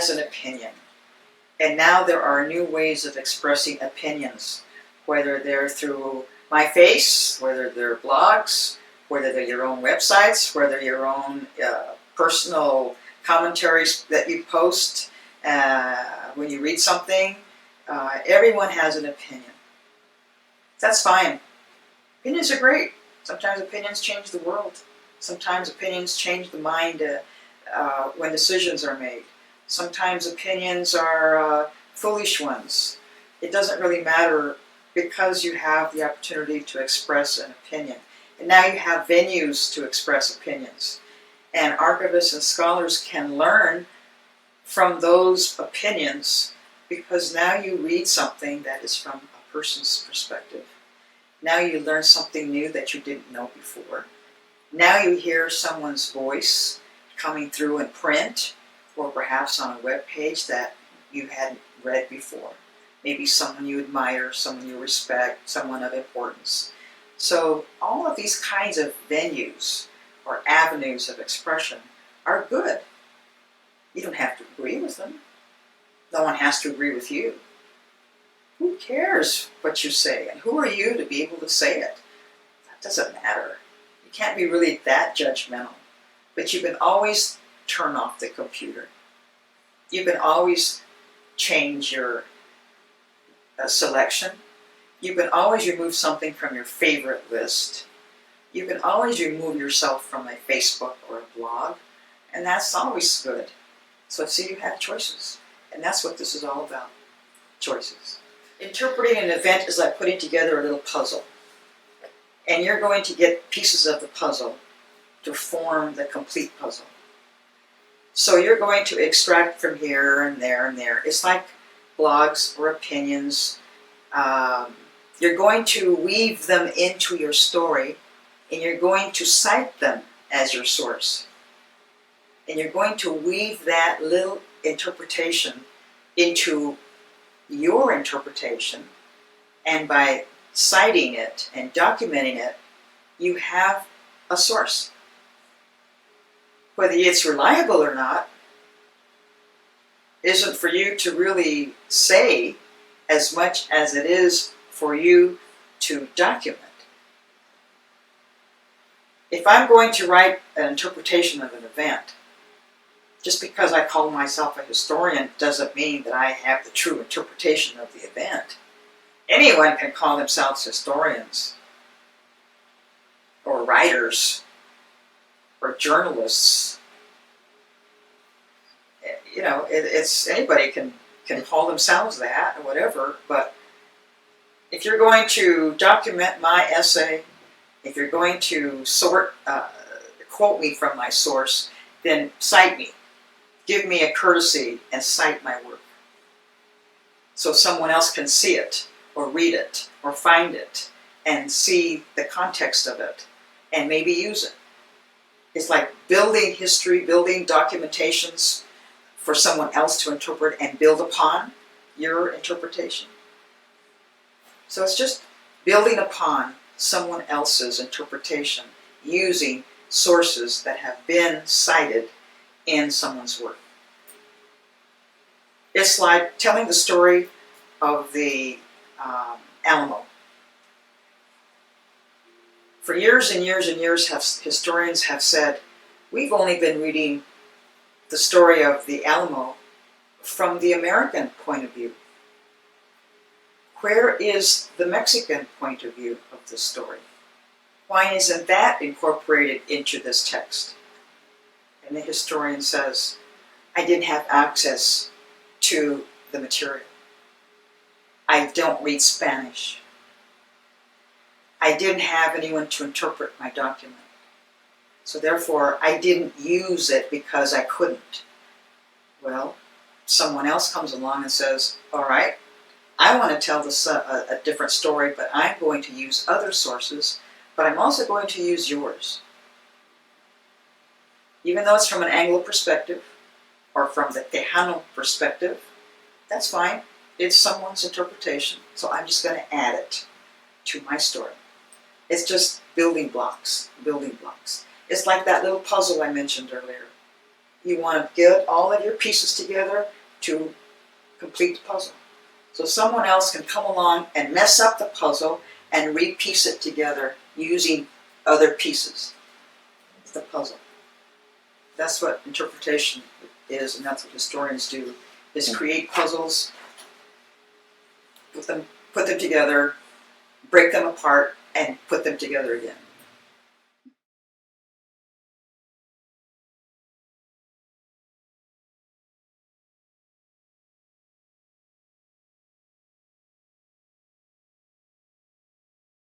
has an opinion. And now there are new ways of expressing opinions, whether they're through my face, whether they're blogs, whether they're your own websites, whether your own personal commentaries that you post when you read something. Everyone has an opinion. That's fine. Opinions are great. Sometimes opinions change the world. Sometimes opinions change the mind when decisions are made. Sometimes opinions are foolish ones. It doesn't really matter because you have the opportunity to express an opinion. And now you have venues to express opinions. And archivists and scholars can learn from those opinions because now you read something that is from a person's perspective. Now you learn something new that you didn't know before. Now you hear someone's voice coming through in print or perhaps on a web page that you hadn't read before. Maybe someone you admire, someone you respect, someone of importance. So all of these kinds of venues or avenues of expression are good. You don't have to agree with them. No one has to agree with you. Who cares what you say? And who are you to be able to say it? That doesn't matter. You can't be really that judgmental. But you can always turn off the computer. You can always change your selection. You can always remove something from your favorite list. You can always remove yourself from a Facebook or a blog. And that's always good. So see, you have choices. And that's what this is all about. Choices. Interpreting an event is like putting together a little puzzle. And you're going to get pieces of the puzzle to form the complete puzzle. So you're going to extract from here and there and there. It's like blogs or opinions. You're going to weave them into your story, and you're going to cite them as your source. And you're going to weave that little interpretation into your interpretation, and by citing it and documenting it, you have a source. Whether it's reliable or not isn't for you to really say as much as it is for you to document. If I'm going to write an interpretation of an event, just because I call myself a historian doesn't mean that I have the true interpretation of the event. Anyone can call themselves historians, or writers, or journalists. You know, it's anybody can call themselves that or whatever. But if you're going to document my essay, if you're going to quote me from my source, then cite me. Give me a courtesy and cite my work, so someone else can see it, or read it, or find it, and see the context of it, and maybe use it. It's like building history, building documentations for someone else to interpret and build upon your interpretation. So it's just building upon someone else's interpretation using sources that have been cited in someone's work. It's like telling the story of the Alamo. For years and years and years, historians have said, we've only been reading the story of the Alamo from the American point of view. Where is the Mexican point of view of the story? Why isn't that incorporated into this text? And the historian says, I didn't have access to the material. I don't read Spanish. I didn't have anyone to interpret my document. So therefore, I didn't use it because I couldn't. Well, someone else comes along and says, all right, I want to tell this a different story, but I'm going to use other sources, but I'm also going to use yours. Even though it's from an Anglo perspective, or from the Tejano perspective, that's fine. It's someone's interpretation, so I'm just going to add it to my story. It's just building blocks, building blocks. It's like that little puzzle I mentioned earlier. You want to get all of your pieces together, to complete the puzzle. So someone else can come along and mess up the puzzle and repiece it together using other pieces. It's the puzzle. That's what interpretation is, and that's what historians do, is create puzzles, put them together, break them apart, and put them together again.